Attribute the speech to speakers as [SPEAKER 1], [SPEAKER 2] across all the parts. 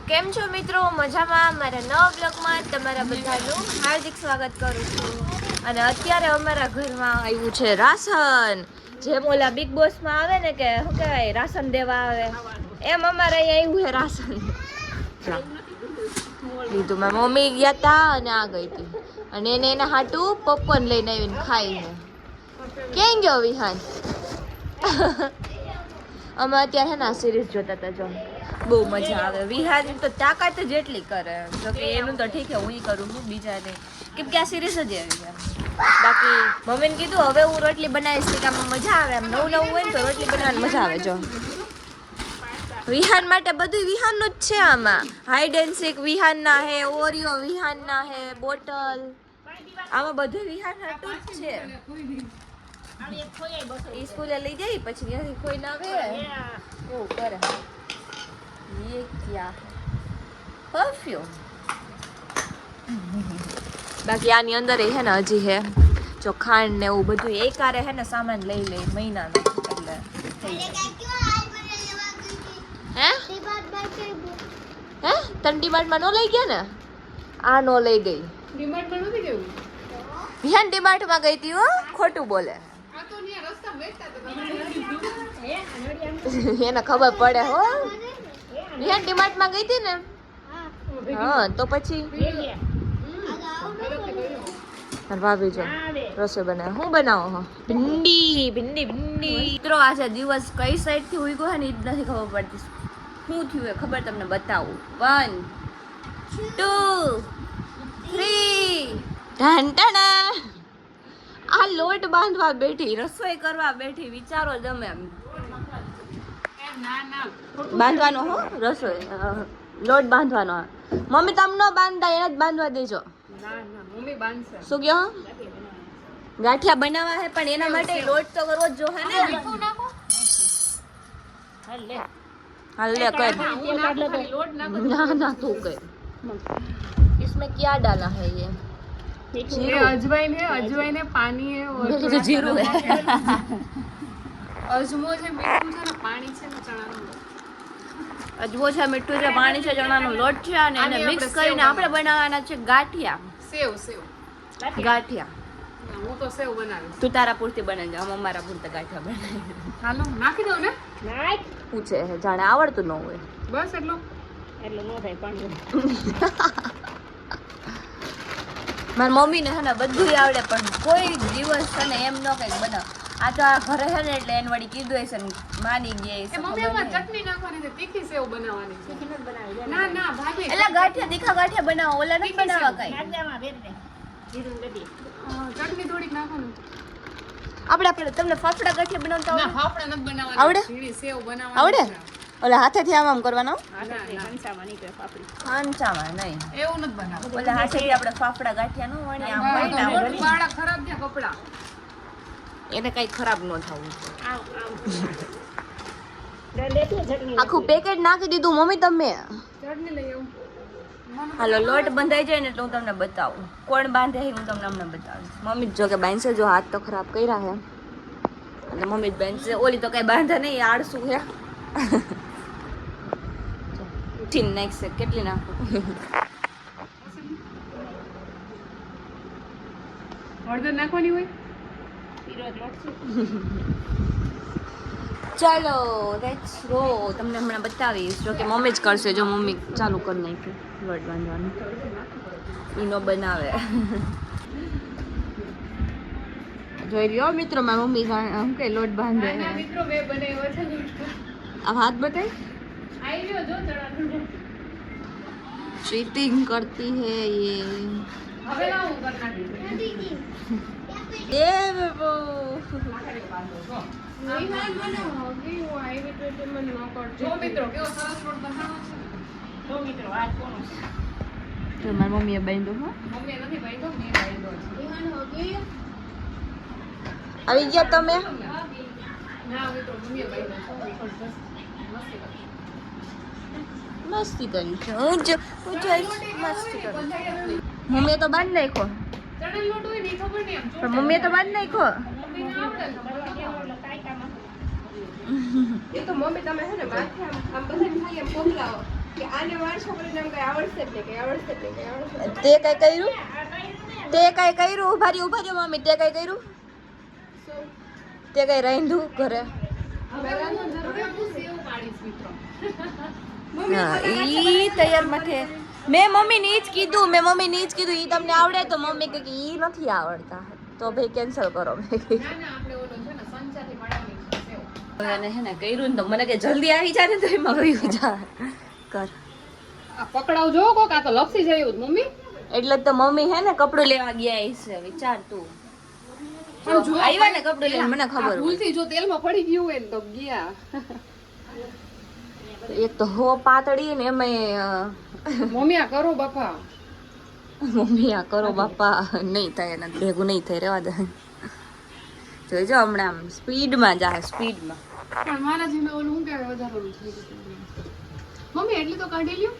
[SPEAKER 1] કેમ છો મિત્રો? મજામાં? મારા નવા બ્લોગમાં તમારા બધાનું હાર્દિક સ્વાગત કરું છું. અને અત્યારે અમારા ઘરમાં આવ્યું છે રાશન. જેમ ઓલા બિગ બોસમાં આવે ને કે શું કહેવાય રાશન દેવા આવે, એમ અમારે અહીંયા આવ્યું છે રાશન. લીધું મારી મમ્મી ગયા હતા અને આ ગઈ હતી અને એને એના હાટું પોપકોર્ન લઈને આવીને ખાઈ છે. ક્યાં ગયો વિહાન? અમે અત્યારે હે ને સિરીઝ જોતા હતા. જો બહુ મજા આવે. વિહાન તો તાકાત જ એટલી કરે, જો કે એનું તો ઠીક છે, હું કરું છું, બીજા નહીં, કેમ કે આ સિરીઝ જ એવી છે. બાકી મમ્મીને કીધું હવે હું રોટલી બનાવીશ કે આમાં મજા આવે, આમ નવું નવું હોય ને તો રોટલી બનાવવાની મજા આવે. જો વિહાન માટે બધું વિહાનનું જ છે. આમાં હાઈડ એન્ડ સીક વિહાનના હે, ઓરિયો વિહાનના હે, બોટલ, આમાં બધું વિહાન હાટું જ છે. સ્કૂલે લઈ જાય પછી ત્યાંથી કોઈ ના આવે ઓ કરે. ये क्या परफ्यूम. બાકી આની અંદર હે ને હજી હે જો ખાંડ ને એવું બધું એકારે હે ને સામાન લઈ લે મહિનાનો, એટલે હે તન ડીમાર્ટમાં નો લઈ ગયા ને? આ નો લઈ ગઈ.
[SPEAKER 2] ડીમાર્ટમાં નથી ગયું?
[SPEAKER 1] વિહાન ડીમાર્ટમાં ગઈ હતી. હો ખોટું બોલે. એને ખબર પડે. હો વિહાન ડીમાર્ટમાં ગઈ હતી ને? હા તો પછી ભાભી જો રસોઈ બનાવે. શું બનાવો? હો ભીંડી ભીંડી ભીંડી. મિત્રો આજે દિવસ કઈ સાઈડ થી ઉઈ ગયો ને એ જ નથી ખબર પડતી. શું થયું એ ખબર તમને બતાવું. 1 2 3 ઢાંટાણા. આ લોટ બાંધવા બેઠી, રસોઈ કરવા બેઠી. વિચારો તમે એમ બાંધવાનો. હો રસોઈ લોટ બાંધવાનો. મમ્મી તમ ન બાંધતા, એને જ બાંધવા દેજો. શું કહો? ગાંઠિયા બનાવવા હે પણ એના માટે લોટ તો કરવો જ જો હે ને. હાલ લે કર. ના ના તું કર. इसमें क्या डाला है ये?
[SPEAKER 2] अजवाइन है, अजवाइन है, पानी है और
[SPEAKER 1] जीरो है.
[SPEAKER 2] अजमो છે, મીઠું છે ને પાણી છે ને ચણાનો લોટ.
[SPEAKER 1] અજમો છે, મીઠું છે, પાણી છે, ચણાનો લોટ છે અને એને મિક્સ કરીને આપણે બનાવવાના છે ગાંઠિયા.
[SPEAKER 2] સેવ
[SPEAKER 1] ગાંઠિયા
[SPEAKER 2] હું તો સેવ બનાવીશ.
[SPEAKER 1] તું તારા પૂરતી બનાવજે, અમે અમારા પૂરતા ગાંઠિયા બનાવી.
[SPEAKER 2] હાલો નાખી દઉં ને?
[SPEAKER 1] પૂછે જાણે આવડતું ન હોય.
[SPEAKER 2] બસ એટલું ન થાય પાણી.
[SPEAKER 1] મારી મમ્મીને હે ને બધું આવડે પણ કોઈ દિવસ છે ને એમ ન કંઈક બનાવ. આ તો આ ઘરે છે ને એટલે એને વળી કીધું હશે ને માની ગયા છે.
[SPEAKER 2] મમ્મી એમાં ચટણી નાખવાની છે, તીખી સેવ બનાવવાની છે. ના ના ભાભી
[SPEAKER 1] એટલે ગાંઠિયા તીખા ગાંઠિયા બનાવો, ઓલા નથી બનાવવા કઈ.
[SPEAKER 2] ચટણી થોડીક નાખવાની.
[SPEAKER 1] આપણે તમને ફાફડા ગાંઠિયા બનાવતા
[SPEAKER 2] ના ફાફડા નથી બનાવવાના.
[SPEAKER 1] આવડે?
[SPEAKER 2] ઝીણી સેવ બનાવવાની.
[SPEAKER 1] આવડે? ઓલા હાથેથી આમ કરવાનો?
[SPEAKER 2] ખાંચામાં
[SPEAKER 1] નહીં,
[SPEAKER 2] એવું નથી બનાવવાનું.
[SPEAKER 1] ઓલા હાથેથી આપણે ફાફડા ગાંઠિયા નો વળી આમ વળીને
[SPEAKER 2] લોટ વાળા ખરાબ છે કપડા.
[SPEAKER 1] એને કઈ ખરાબ ન થવું. આખું પેકેટ નાખી દીધું મમ્મી તમે.
[SPEAKER 2] ચટણી લઈ આવું.
[SPEAKER 1] હાલો લોટ બંધાઈ જાય ને એટલે હું તમને બતાવું કોણ બાંધે હું તમને હમણાં બતાવીશ. મમ્મી જો કે બાંધશે, જો હાથ તો ખરાબ કર્યા હે એટલે મમ્મી જ બાંધશે. ઓલી તો કઈ બાંધે નહીં, આળસું હે. ઉઠીને નાખશે. કેટલી નાખું?
[SPEAKER 2] હળદર નાખવાની હોય.
[SPEAKER 1] ચાલો લેટ્સ ગો. તમને હમણાં બતાવીશ. જો કે મમ્મી જ કરશે. જો મમ્મી ચાલુ કરી નાખ્યું લોટ બાંધવાનું. ઈનો બનાવે. જોઈ રહ્યો મિત્રો મારી મમ્મી શું કે લોટ બાંધે.
[SPEAKER 2] મિત્રો મેં બનાવ્યો છે લોટ.
[SPEAKER 1] આ હાથ બતાય.
[SPEAKER 2] આવી ગયો જો ચડાતું.
[SPEAKER 1] चीटिंग करती है ये.
[SPEAKER 2] હવે ના હું કરી નાખી.
[SPEAKER 1] देवो
[SPEAKER 2] જો મિત્રો કેવો સરસ લોટ બનાવો છે. જો મિત્રો આજ કોનો છે?
[SPEAKER 1] જો મારી મમ્મીએ બાંધ્યો. હો
[SPEAKER 2] મમ્મીએ નથી બાંધ્યો, મેં બાંધ્યો છે.
[SPEAKER 1] આવી ગયા તમે?
[SPEAKER 2] ના મિત્રો મમ્મીએ બાંધ્યો છે.
[SPEAKER 1] મસ્તી કરી છે. હું જ મસ્તી કરું. મમ્મીએ તો બાંધ નાખ્યો.
[SPEAKER 2] ચણા લોટ હોય ને ઈ ખબર નહીં.
[SPEAKER 1] પણ મમ્મીએ તો બાંધ નાખ્યો.
[SPEAKER 2] મમ્મીને આવડે
[SPEAKER 3] એ તો મમ્મી તમે હે ને માથે આમ બધાને ખાલી આમ પોગલાવો
[SPEAKER 1] તે કઈ કર્યું? તે કઈ કર્યું? ઉભા રહ્યો મમ્મી, તે કઈ કર્યું? તે કઈ રાંધ્યું ઘરે? હા, ઈ તૈયાર માથે મેં મમ્મીને ઈ જ કીધું ઈ તમને આવડે? તો મમ્મી કે ઈ નથી આવડતા, તો ભાઈ કેન્સલ કરો. અને હે ને કર્યું ને તો મને કે જલ્દી આવી જા ને, તો એમાં વયું જા કર.
[SPEAKER 2] પકડાવજો કોક, આ તો લપસી જાય મમ્મી.
[SPEAKER 1] એટલે તો મમ્મી હે ને કપડું લેવા ગયા છે, વિચાર તું. આવ્યા ને કપડું લઈને, મને ખબર હોય.
[SPEAKER 2] ભૂલથી જો તેલમાં પડી ગયું હોય ને તો ગયા.
[SPEAKER 1] એક તો હો પાતળી ને એમાંય
[SPEAKER 2] મમ્મી આ કરો બાપા.
[SPEAKER 1] મમ્મી આ કરો બાપા, નહીં થાય એના ભેગું નહીં થાય, રેવા દે. જોઈજો હમણાં આમ સ્પીડમાં જાય, સ્પીડમાં.
[SPEAKER 2] પણ મારા જીમે ઓલું હું કહેવાય વધારેલું થઈ ગયું. મમ્મી એટલી તો કાઢી લ્યો.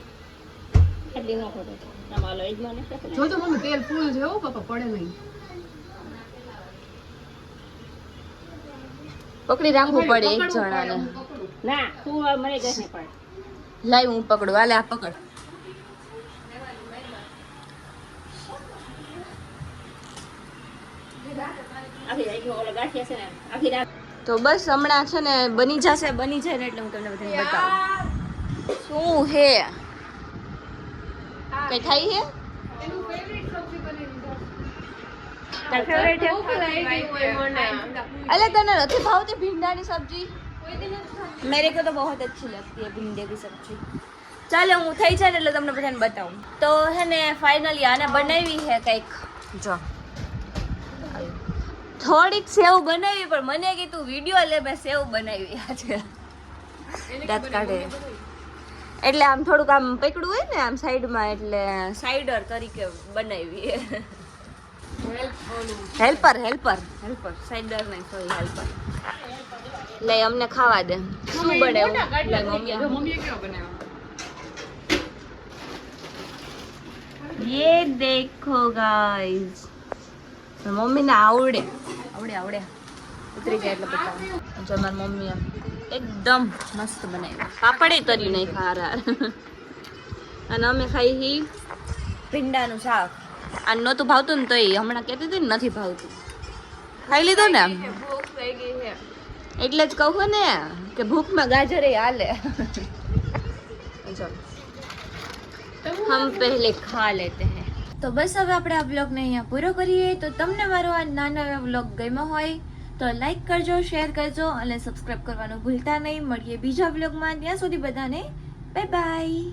[SPEAKER 2] જોજો મમ્મી તેલ ફૂલ છે હો બાપા, પડે નહીં.
[SPEAKER 1] પકડી રાખવું પડે એક જણાને.
[SPEAKER 2] ના તું મને કઈ નહીં પડે.
[SPEAKER 1] લાઈ હું પકડું, હાલે આ પકડ. તો બસ હમણાં છે ને બની જાય ને એટલે હું તમને બધાને બતાવું શું હે. કઈ થાય હે? अरे तने नहीं भावती भिंडा की सब्जी? मेरे को तो बहुत अच्छी लगती है भिंडे की सब्जी. ચાલો હું થઈ જાય એટલે તમને બધાને બતાવું. તો હે ને ફાઇનલી આને બનાવી છે કંઈક, જો થોડીક સેવ બનાવી, પણ મને કીધું વિડીયો લે મેં સેવ બનાવી આજે. દાંત કાઢે એટલે આમ થોડુંક આમ પકડું હોય ને આમ સાઈડમાં, એટલે સાઈડર તરીકે બનાવી. હેલ્પર સાઈડર નહીં, સોરી હેલ્પર. લે અમને ખાવા દે. શું બનાવ્યું?
[SPEAKER 2] મમ્મીએ કેવો બનાવ્યો?
[SPEAKER 1] ये देखो गाइस, मम्मी ने आवड़े उतरी गया એટલે બતાવો. જો મારી મમ્મી એકદમ મસ્ત બનાવ્યું, પાપડે તરી નહીં ખારા. અને અમે ખાઈ હી ભીંડાનું શાક. આ નહોતું ભાવતું ને તોય હમણાં કહેતી હતી ને નથી ભાવતું. ખાઈ લીધું ને,
[SPEAKER 2] ભૂખ થઈ ગઈ છે
[SPEAKER 1] એટલે જ કહું ને કે ભૂખમાં ગાજરે હાલે. हम पहले खा लेते हैं. તો બસ હવે આપણે આ બ્લોગને અહીંયા પૂરો કરીએ. તો તમને મારો આ નાનો એવો બ્લોગ ગમ્યો હોય તો લાઈક કરજો, શેર કરજો અને સબસ્ક્રાઈબ કરવાનું ભૂલતા નહીં. મળીએ બીજા બ્લોગમાં, ત્યાં સુધી બધાને બાય બાય.